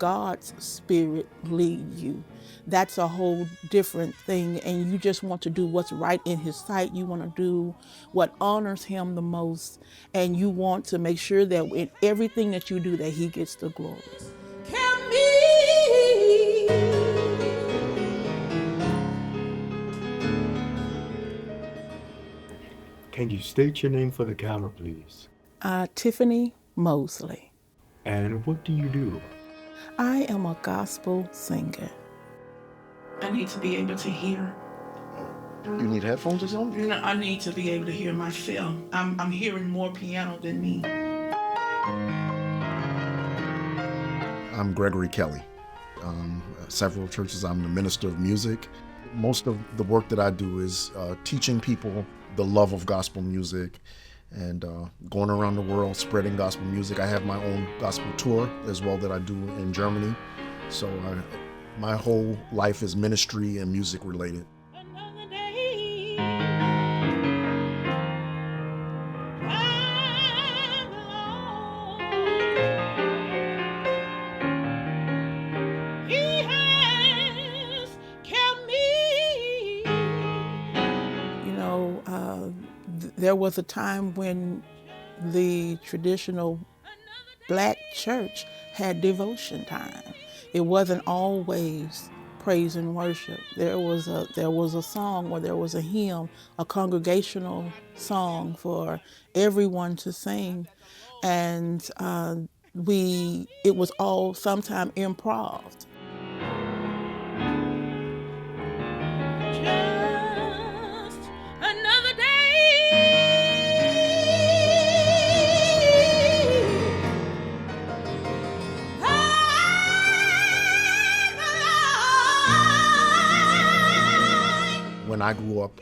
God's Spirit lead you. That's a whole different thing, and you just want to do what's right in His sight. You want to do what honors Him the most, and you want to make sure that in everything that you do, that He gets the glory. Can you state your name for the camera, please? Tiffany Mosley. And what do you do? I am a gospel singer. I need to be able to hear. You need headphones or something? You know, I need to be able to hear myself. I'm hearing more piano than me. I'm Gregory Kelly. Several churches, I'm the minister of music. Most of the work that I do is teaching people the love of gospel music and going around the world spreading gospel music. I have my own gospel tour as well that I do in Germany. So my whole life is ministry and music related. There was a time when the traditional Black church had devotion time. It wasn't always praise and worship. There was a song, or there was a hymn, a congregational song for everyone to sing, and it was all sometime improv. When I grew up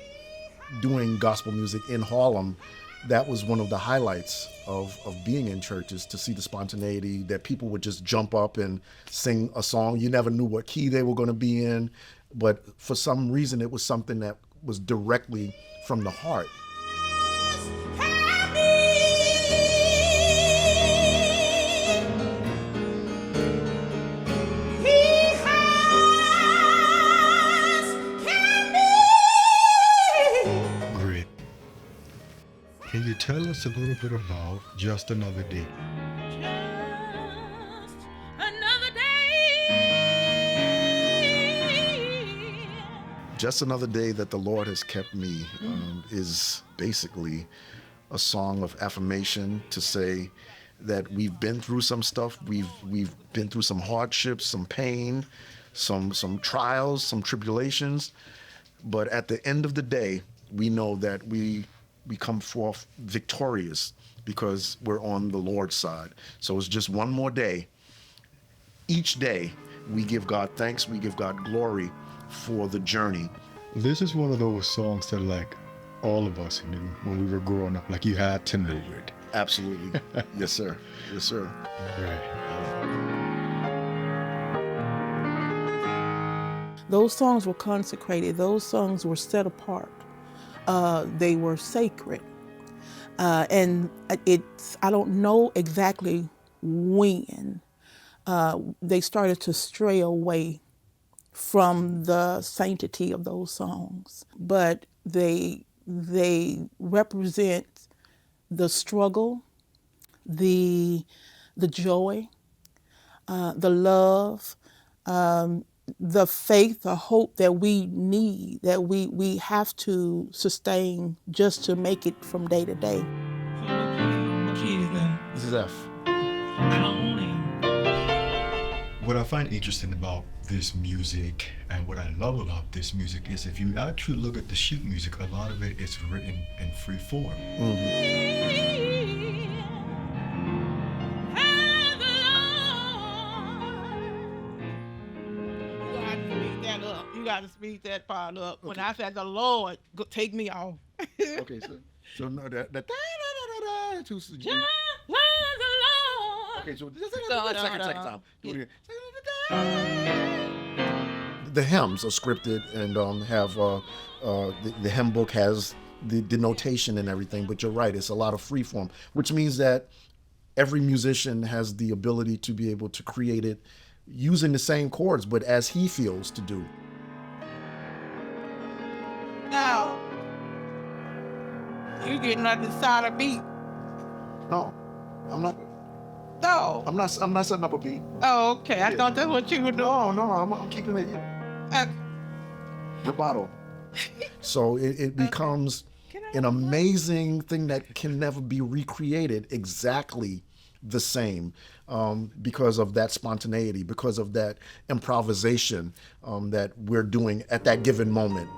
doing gospel music in Harlem, that was one of the highlights of being in churches, to see the spontaneity, that people would just jump up and sing a song. You never knew what key they were going to be in, but for some reason it was something that was directly from the heart. Can you tell us a little bit about Just Another Day? Just another day. Just Another Day That the Lord Has Kept Me is basically a song of affirmation to say that we've been through some stuff, we've been through some hardships, some pain, some trials, some tribulations, but at the end of the day, we know that we come forth victorious because we're on the Lord's side. So it's just one more day. Each day, we give God thanks, we give God glory for the journey. This is one of those songs that, like, all of us knew when we were growing up, like you had to know it. Absolutely. Yes, sir. Yes, sir. Right. Those songs were consecrated. Those songs were set apart. They were sacred. And I don't know exactly when they started to stray away from the sanctity of those songs, but they represent the struggle, the joy, the love, the faith, the hope that we need, that we have to sustain just to make it from day to day. What key is that? This is F. What I find interesting about this music and what I love about this music is if you actually look at the sheet music, a lot of it is written in free form. You got to speed that part up. Okay. When I said the Lord, take me off. Okay, so no, that too. Just the Lord. Okay, so second time. Do it again. The hymns are scripted and have the hymn book has the notation and everything. But you're right, it's a lot of free form, which means that every musician has the ability to be able to create it using the same chords, but as he feels to do. Now, you getting on the side of beat. No, I'm not. No. I'm not setting up a beat. Oh, okay. I thought that's what you were doing. No, I'm keeping it vibrato. So it becomes an amazing thing that can never be recreated exactly the same, because of that spontaneity, because of that improvisation that we're doing at that given moment.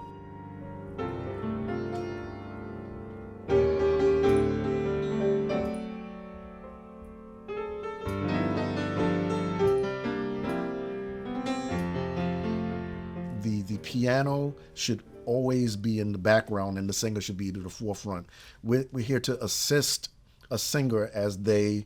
The piano should always be in the background and the singer should be to the forefront. We're here to assist a singer as they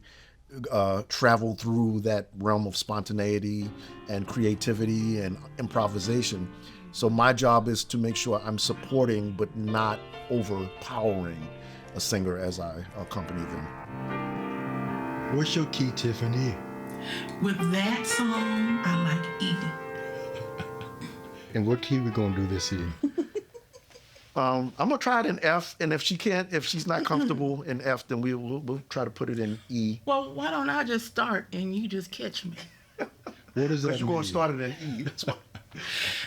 travel through that realm of spontaneity and creativity and improvisation. So my job is to make sure I'm supporting but not overpowering a singer as I accompany them. What's your key, Tiffany? With that song, I like E. And what key we gonna do this in? I'm gonna try it in F, and if she's not comfortable in F, then we'll try to put it in E. Well, why don't I just start and you just catch me? What does that But you're mean? gonna start it in E.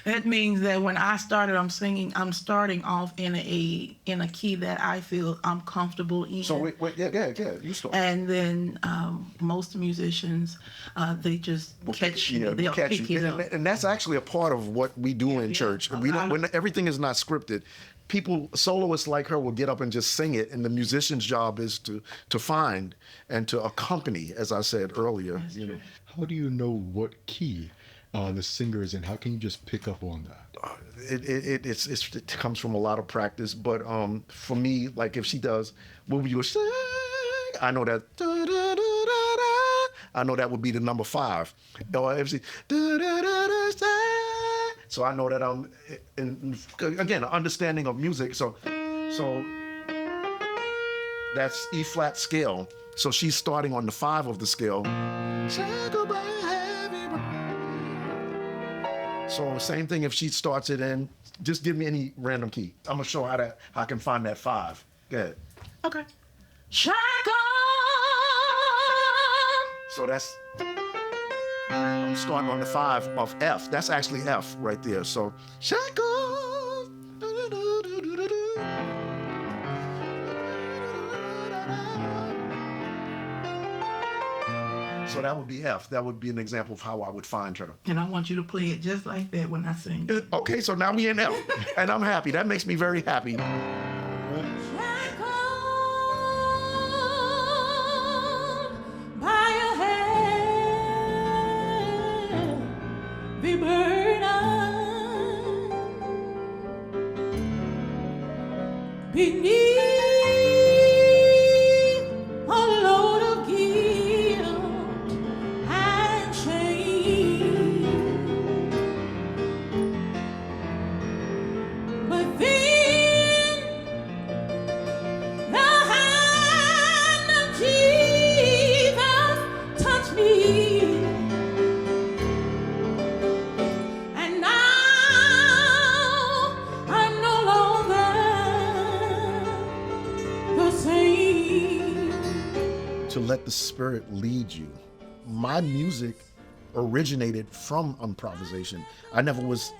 That means that when I started, I'm starting off in a key that I feel I'm comfortable in. So wait, yeah, you start. And then most musicians, they just catch you. They'll catch pick you. it up. And that's actually a part of what we do in church. We don't, when everything is not scripted, soloists like her will get up and just sing it, and the musician's job is to find and to accompany, as I said earlier. How do you know what key the singer is in? How can you just pick up on that? It comes from a lot of practice, but for me, like if she does, what would you say? I know that. I know that would be the number 5. Or if she, so I know that I'm, again, an understanding of music. So that's E flat scale. So she's starting on the 5 of the scale. So same thing if she starts it in, just give me any random key. I'm gonna show how I can find that 5. Go ahead. Okay. Shotgun. So that's, I'm starting on the 5 of F. That's actually F right there. So shotgun. So that would be F. That would be an example of how I would find her. And I want you to play it just like that when I sing. Okay, so now we in F, and I'm happy. That makes me very happy. To let the Spirit lead you. My music originated from improvisation. I never was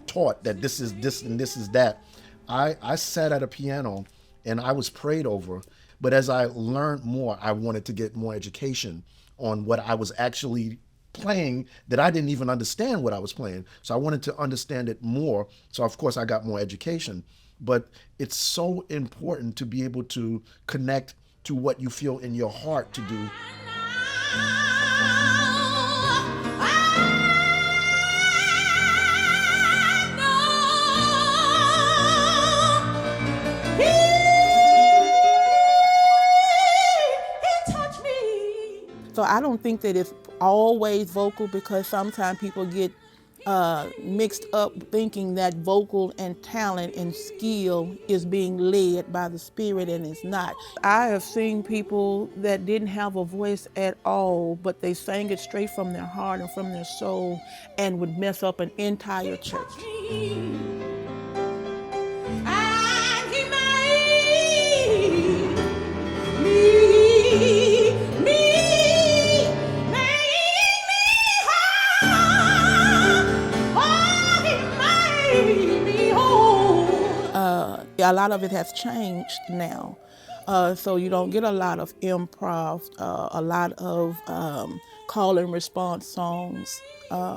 taught that this is this and this is that. I sat at a piano and I was prayed over, but as I learned more, I wanted to get more education on what I was actually playing, that I didn't even understand what I was playing. So I wanted to understand it more. So of course I got more education, but it's so important to be able to connect to what you feel in your heart to do. So I don't think that it's always vocal, because sometimes people get mixed up thinking that vocal and talent and skill is being led by the Spirit, and it's not. I have seen people that didn't have a voice at all, but they sang it straight from their heart and from their soul and would mess up an entire church. And he made a lot of it has changed now. So you don't get a lot of improv, a lot of call and response songs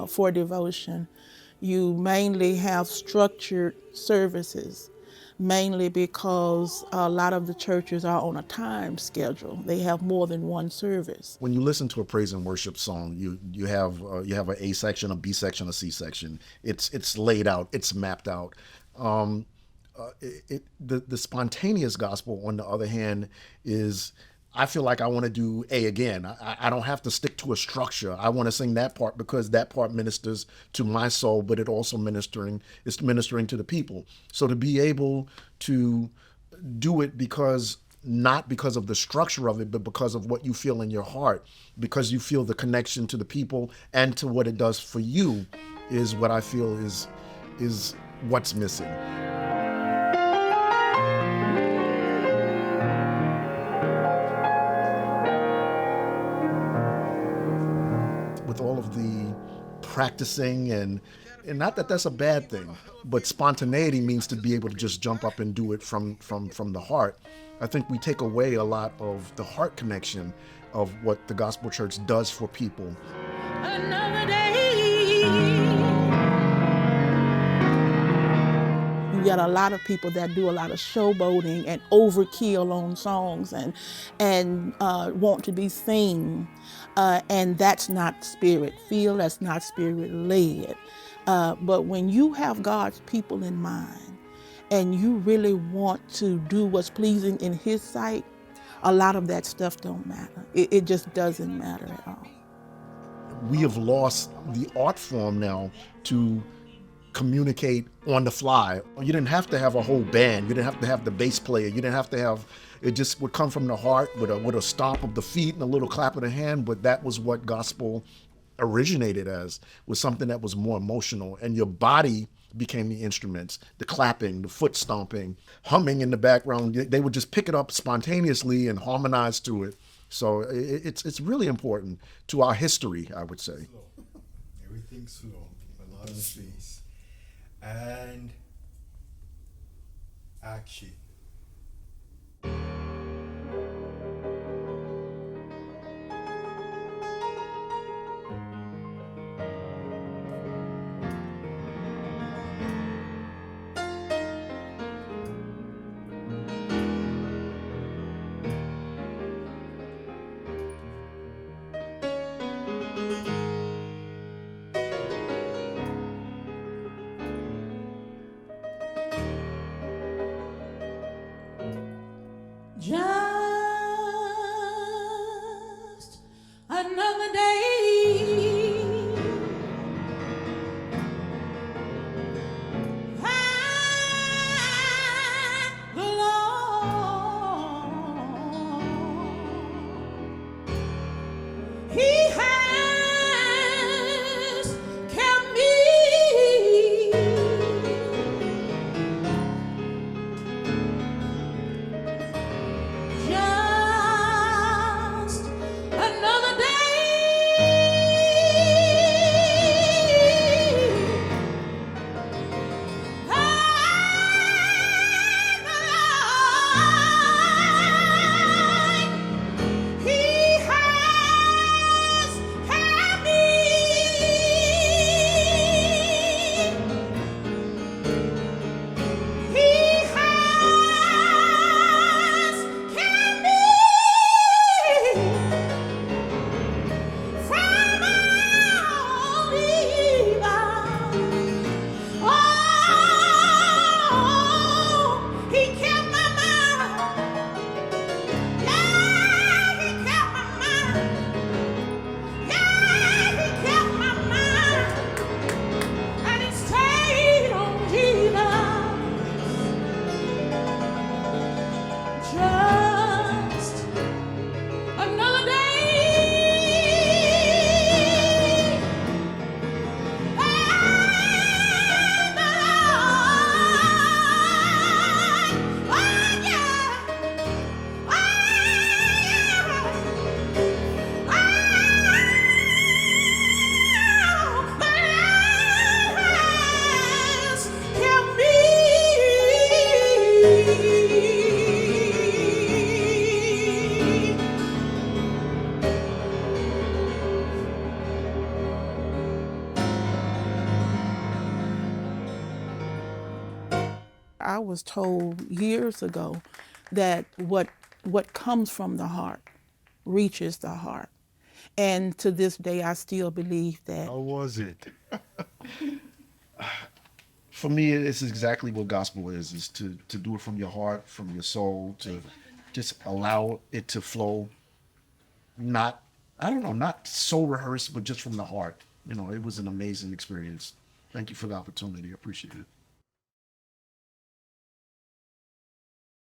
for devotion. You mainly have structured services, mainly because a lot of the churches are on a time schedule. They have more than one service. When you listen to a praise and worship song, you have an A section, a B section, a C section. It's laid out, it's mapped out. The spontaneous gospel, on the other hand, is, I feel like I want to do A again. I don't have to stick to a structure. I want to sing that part because that part ministers to my soul, but it also ministering to the people. So to be able to do it not because of the structure of it, but because of what you feel in your heart, because you feel the connection to the people and to what it does for you, is what I feel is what's missing. With all of the practicing and not that that's a bad thing, but spontaneity means to be able to just jump up and do it from the heart. I think we take away a lot of the heart connection of what the gospel church does for people. Another day. You got a lot of people that do a lot of showboating and overkill on songs and want to be seen, and that's not spirit-filled, that's not spirit-led. But when you have God's people in mind and you really want to do what's pleasing in His sight, a lot of that stuff don't matter. It just doesn't matter at all. We have lost the art form now to communicate on the fly. You didn't have to have a whole band. You didn't have to have the bass player. You didn't have to have, it just would come from the heart with a stomp of the feet and a little clap of the hand. But that was what gospel originated as, was something that was more emotional, and your body became the instruments, the clapping, the foot stomping, humming in the background. They would just pick it up spontaneously and harmonize to it. So it's really important to our history, I would say. Everything's slow, a lot of space. And action. I was told years ago that what comes from the heart reaches the heart. And to this day, I still believe that. How was it? For me, it's exactly what gospel is to do it from your heart, from your soul, to just allow it to flow. Not, I don't know, not so rehearsed, but just from the heart. You know, it was an amazing experience. Thank you for the opportunity. I appreciate it.